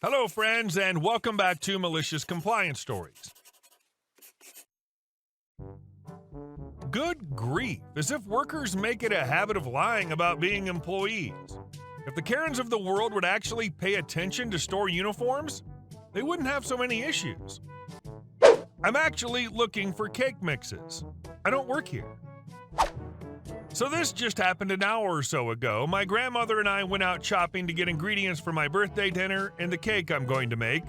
Hello, friends, and welcome back to Malicious Compliance Stories. Good grief, as if workers make it a habit of lying about being employees. If the Karens of the world would actually pay attention to store uniforms, they wouldn't have so many issues. I'm actually looking for cake mixes. I don't work here. So this just happened an hour or so ago. My grandmother and I went out shopping to get ingredients for my birthday dinner and the cake I'm going to make.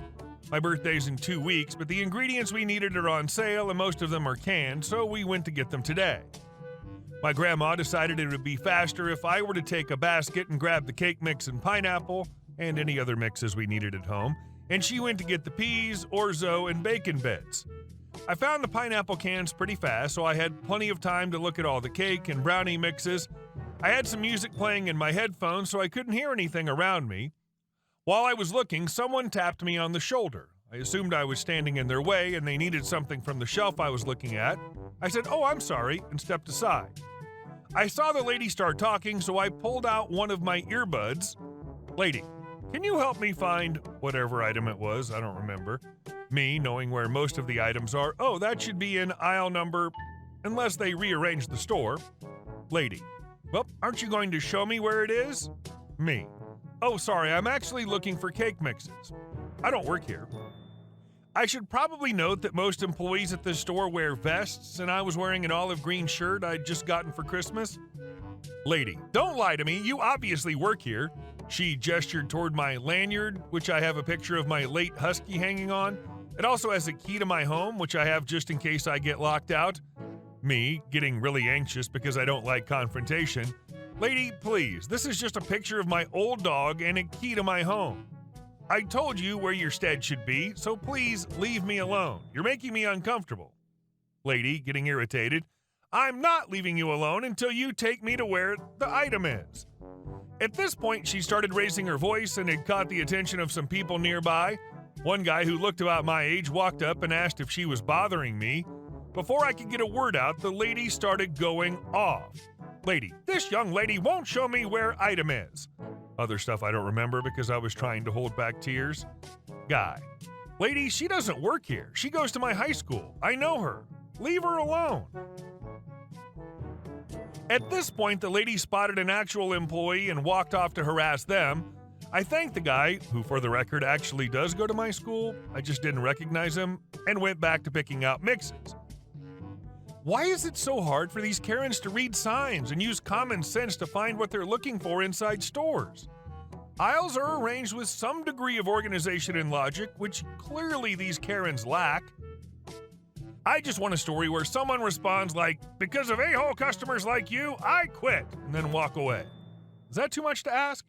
My birthday's in 2 weeks, but the ingredients we needed are on sale and most of them are canned, so we went to get them today. My grandma decided it would be faster if I were to take a basket and grab the cake mix and pineapple and any other mixes we needed at home, and she went to get the peas, orzo, and bacon bits. I found the pineapple cans pretty fast, so I had plenty of time to look at all the cake and brownie mixes. I had some music playing in my headphones, so I couldn't hear anything around me. While I was looking, someone tapped me on the shoulder. I assumed I was standing in their way and they needed something from the shelf I was looking at. I said, "Oh, I'm sorry," and stepped aside. I saw the lady start talking, so I pulled out one of my earbuds. "Lady, can you help me find whatever item it was?" I don't remember. Me, knowing where most of the items are, "Oh, that should be in aisle number," unless they rearranged the store. Lady, "Well, aren't you going to show me where it is?" Me, "Oh, sorry, I'm actually looking for cake mixes. I don't work here." I should probably note that most employees at this store wear vests, and I was wearing an olive green shirt I'd just gotten for Christmas. Lady, "Don't lie to me, you obviously work here." She gestured toward my lanyard, which I have a picture of my late husky hanging on. It also has a key to my home, which I have just in case I get locked out. Me, getting really anxious because I don't like confrontation. "Lady, please, this is just a picture of my old dog and a key to my home. I told you where your stead should be, so please leave me alone. You're making me uncomfortable." Lady, getting irritated, "I'm not leaving you alone until you take me to where the item is." At this point, she started raising her voice and had caught the attention of some people nearby. One guy who looked about my age walked up and asked if she was bothering me. Before I could get a word out, the lady started going off. Lady, "This young lady won't show me where item is." Other stuff I don't remember because I was trying to hold back tears. Guy, "Lady, she doesn't work here. She goes to my high school. I know her. Leave her alone." At this point, the lady spotted an actual employee and walked off to harass them. I thanked the guy, who for the record actually does go to my school, I just didn't recognize him, and went back to picking out mixes. Why is it so hard for these Karens to read signs and use common sense to find what they're looking for inside stores? Aisles are arranged with some degree of organization and logic, which clearly these Karens lack. I just want a story where someone responds like, "Because of a-hole customers like you, I quit," and then walk away. Is that too much to ask?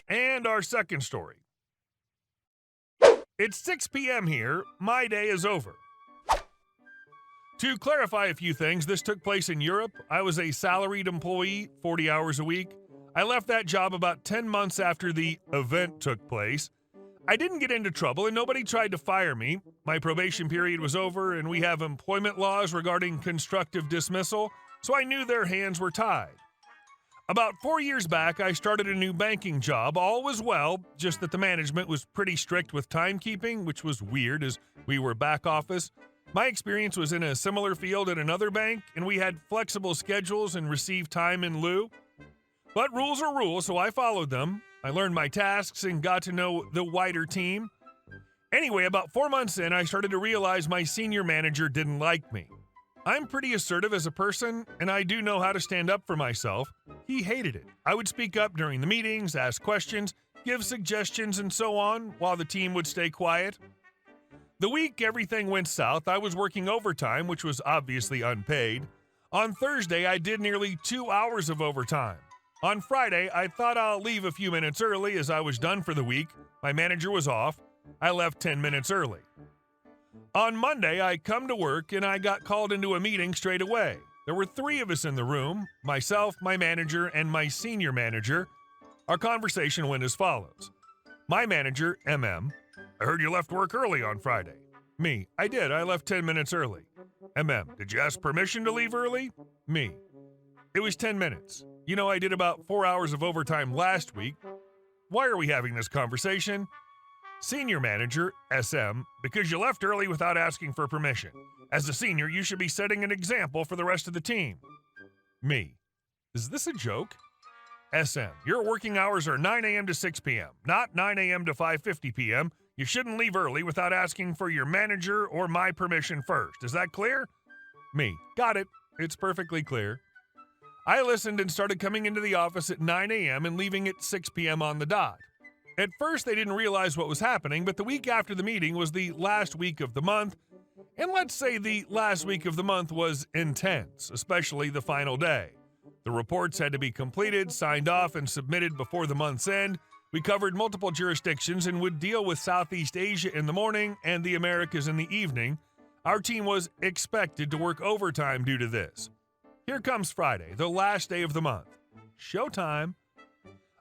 And our second story. It's 6 p.m. here. My day is over. To clarify a few things, this took place in Europe. I was a salaried employee, 40 hours a week. I left that job about 10 months after the event took place. I didn't get into trouble and nobody tried to fire me. My probation period was over and we have employment laws regarding constructive dismissal, so I knew their hands were tied. About 4 years back, I started a new banking job. All was well, just that the management was pretty strict with timekeeping, which was weird as we were back office. My experience was in a similar field at another bank, and we had flexible schedules and received time in lieu. But rules are rules, so I followed them. I learned my tasks and got to know the wider team. Anyway, about 4 months in, I started to realize my senior manager didn't like me. I'm pretty assertive as a person, and I do know how to stand up for myself. He hated it. I would speak up during the meetings, ask questions, give suggestions, and so on, while the team would stay quiet. The week everything went south, I was working overtime, which was obviously unpaid. On Thursday, I did nearly 2 hours of overtime. On Friday, I thought I'll leave a few minutes early as I was done for the week. My manager was off. I left 10 minutes early. On Monday, I come to work and I got called into a meeting straight away. There were 3 of us in the room, myself, my manager, and my senior manager. Our conversation went as follows. My manager, MM, "I heard you left work early on Friday." Me, "I did. I left 10 minutes early." MM, "Did you ask permission to leave early?" Me, "It was 10 minutes. You know, I did about 4 hours of overtime last week." Why are we having this conversation? Senior manager, SM, because you left early without asking for permission. As a senior, you should be setting an example for the rest of the team. Me. Is this a joke? SM, your working hours are 9 a.m. to 6 p.m., not 9 a.m. to 5:50 p.m. You shouldn't leave early without asking for your manager or my permission first. Is that clear? Me. Got it. It's perfectly clear. I listened and started coming into the office at 9 a.m. and leaving at 6 p.m. on the dot. At first, they didn't realize what was happening, but the week after the meeting was the last week of the month, and let's say the last week of the month was intense, especially the final day. The reports had to be completed, signed off, and submitted before the month's end. We covered multiple jurisdictions and would deal with Southeast Asia in the morning and the Americas in the evening. Our team was expected to work overtime due to this. Here comes Friday, the last day of the month. Showtime.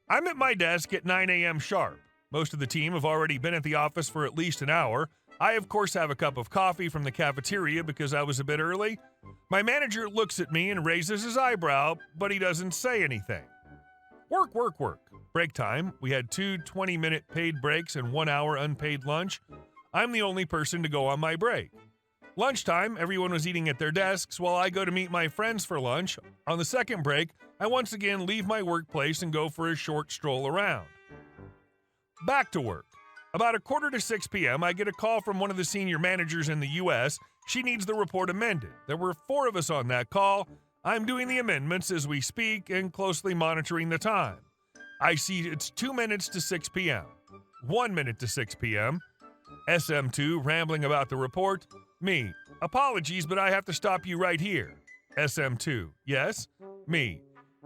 I'm at my desk at 9 a.m. sharp. Most of the team have already been at the office for at least an hour. I, of course, have a cup of coffee from the cafeteria because I was a bit early. My manager looks at me and raises his eyebrow, but he doesn't say anything. Work, work, work. Break time. We had 2 20-minute paid breaks and 1 hour unpaid lunch. I'm the only person to go on my break. Lunchtime, everyone was eating at their desks while I go to meet my friends for lunch. On the second break, I once again leave my workplace and go for a short stroll around. Back to work. About 5:45 p.m., I get a call from one of the senior managers in the U.S. She needs the report amended. There were 4 of us on that call. I'm doing the amendments as we speak and closely monitoring the time. I see it's 2 minutes to 6 p.m., 1 minute to 6 p.m., SM2 rambling about the report. Me. Apologies, but I have to stop you right here. SM2. Yes? Me.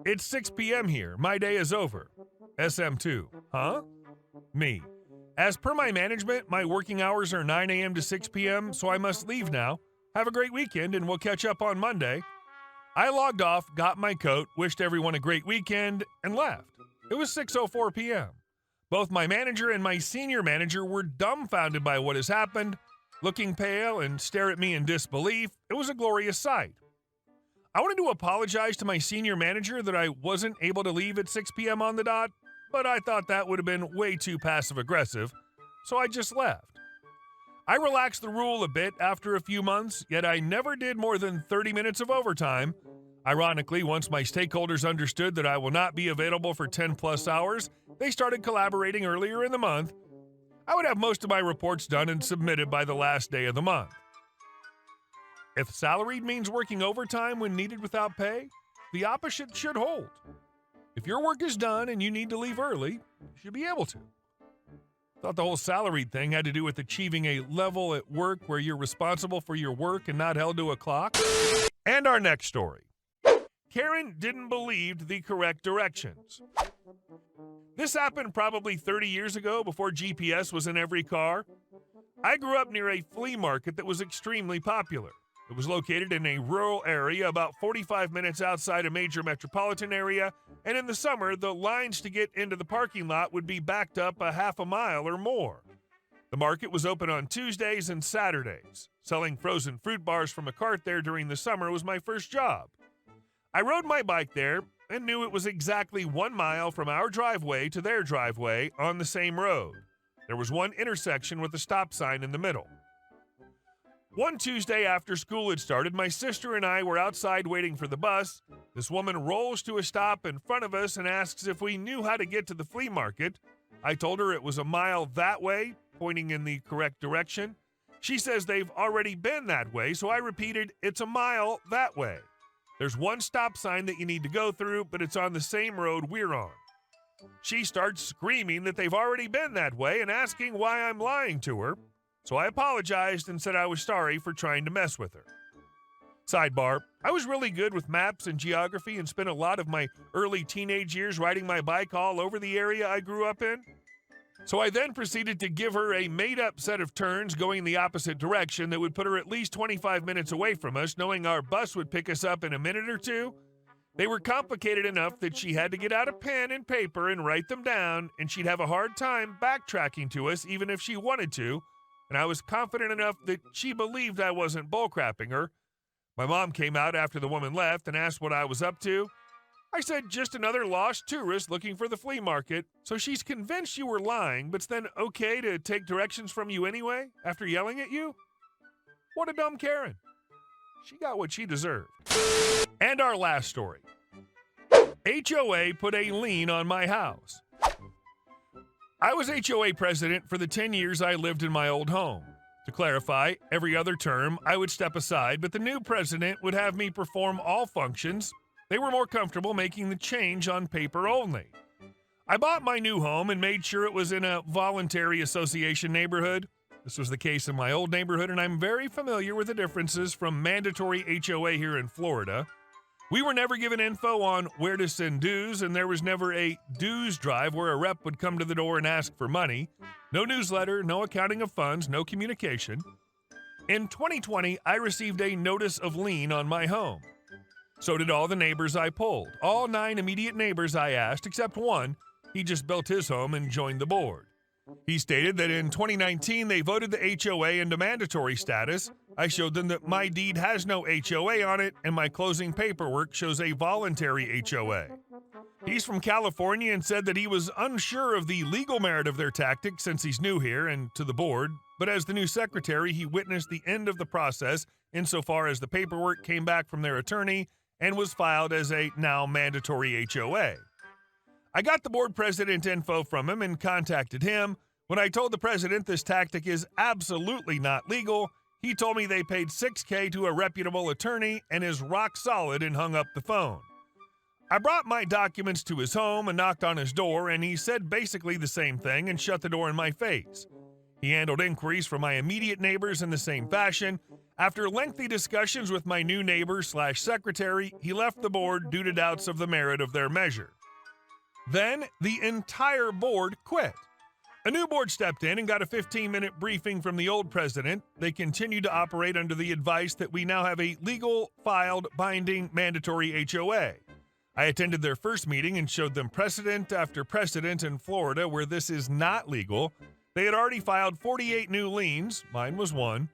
It's 6 p.m. here. My day is over. SM2. Huh? Me. As per my management, my working hours are 9 a.m. to 6 p.m., so I must leave now. Have a great weekend, and we'll catch up on Monday. I logged off, got my coat, wished everyone a great weekend, and left. It was 6:04 p.m. Both my manager and my senior manager were dumbfounded by what has happened, looking pale and stare at me in disbelief. It was a glorious sight. I wanted to apologize to my senior manager that I wasn't able to leave at 6 p.m. on the dot, but I thought that would have been way too passive-aggressive, so I just left. I relaxed the rule a bit after a few months, yet I never did more than 30 minutes of overtime. Ironically, once my stakeholders understood that I will not be available for 10-plus hours, they started collaborating earlier in the month. I would have most of my reports done and submitted by the last day of the month. If salaried means working overtime when needed without pay, the opposite should hold. If your work is done and you need to leave early, you should be able to. Thought the whole salaried thing had to do with achieving a level at work where you're responsible for your work and not held to a clock. And our next story. Karen didn't believe the correct directions. This happened probably 30 years ago before GPS was in every car. I grew up near a flea market that was extremely popular. It was located in a rural area about 45 minutes outside a major metropolitan area, and in the summer, the lines to get into the parking lot would be backed up a half a mile or more. The market was open on Tuesdays and Saturdays. Selling frozen fruit bars from a cart there during the summer was my first job. I rode my bike there and knew it was exactly 1 mile from our driveway to their driveway on the same road. There was one intersection with a stop sign in the middle. One Tuesday after school had started, my sister and I were outside waiting for the bus. This woman rolls to a stop in front of us and asks if we knew how to get to the flea market. I told her it was a mile that way, pointing in the correct direction. She says they've already been that way, so I repeated, it's a mile that way. There's one stop sign that you need to go through, but it's on the same road we're on. She starts screaming that they've already been that way and asking why I'm lying to her. So I apologized and said I was sorry for trying to mess with her. Sidebar, I was really good with maps and geography and spent a lot of my early teenage years riding my bike all over the area I grew up in. So I then proceeded to give her a made-up set of turns going the opposite direction that would put her at least 25 minutes away from us, knowing our bus would pick us up in a minute or two. They were complicated enough that she had to get out a pen and paper and write them down, and she'd have a hard time backtracking to us even if she wanted to, and I was confident enough that she believed I wasn't bullcrapping her. My mom came out after the woman left and asked what I was up to. I said, just another lost tourist looking for the flea market. So she's convinced you were lying, but's then okay to take directions from you anyway after yelling at you? What a dumb Karen. She got what she deserved. And our last story. HOA put a lien on my house. I was HOA president for the 10 years I lived in my old home. To clarify, every other term I would step aside, but the new president would have me perform all functions. They were more comfortable making the change on paper only. I bought my new home and made sure it was in a voluntary association neighborhood. This was the case in my old neighborhood, and I'm very familiar with the differences from mandatory HOA here in Florida. We were never given info on where to send dues, and there was never a dues drive where a rep would come to the door and ask for money. No newsletter, no accounting of funds, no communication. In 2020, I received a notice of lien on my home. So did all the neighbors I polled. All 9 immediate neighbors I asked, except one. He just built his home and joined the board. He stated that in 2019, they voted the HOA into mandatory status. I showed them that my deed has no HOA on it, and my closing paperwork shows a voluntary HOA. He's from California and said that he was unsure of the legal merit of their tactics since he's new here and to the board, but as the new secretary, he witnessed the end of the process insofar as the paperwork came back from their attorney and was filed as a now mandatory HOA. I got the board president info from him and contacted him. When I told the president this tactic is absolutely not legal, he told me they paid $6,000 to a reputable attorney and is rock solid and hung up the phone. I brought my documents to his home and knocked on his door, and he said basically the same thing and shut the door in my face. He handled inquiries from my immediate neighbors in the same fashion. After lengthy discussions with my new neighbor/secretary, he left the board due to doubts of the merit of their measure. Then, the entire board quit. A new board stepped in and got a 15-minute briefing from the old president. They continued to operate under the advice that we now have a legal, filed, binding, mandatory HOA. I attended their first meeting and showed them precedent after precedent in Florida where this is not legal. They had already filed 48 new liens, mine was one.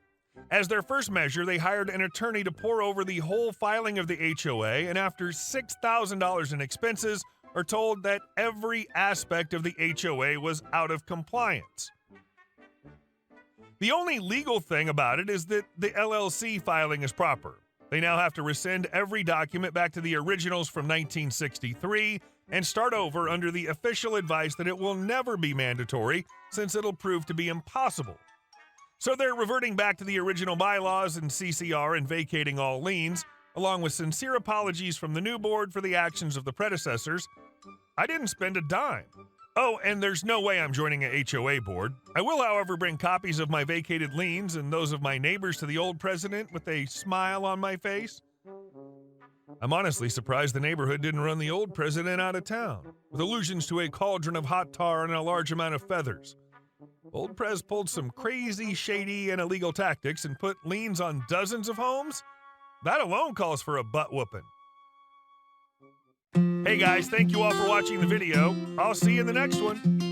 As their first measure, they hired an attorney to pour over the whole filing of the HOA, and after $6,000 in expenses, are told that every aspect of the HOA was out of compliance. The only legal thing about it is that the LLC filing is proper. They now have to rescind every document back to the originals from 1963 and start over under the official advice that it will never be mandatory since it'll prove to be impossible. So they're reverting back to the original bylaws and CCR and vacating all liens, along with sincere apologies from the new board for the actions of the predecessors. I didn't spend a dime. Oh, and there's no way I'm joining a HOA board. I will, however, bring copies of my vacated liens and those of my neighbors to the old president with a smile on my face. I'm honestly surprised the neighborhood didn't run the old president out of town, with allusions to a cauldron of hot tar and a large amount of feathers. Old Prez pulled some crazy, shady, and illegal tactics and put liens on dozens of homes? That alone calls for a butt whooping. Hey guys, thank you all for watching the video. I'll see you in the next one.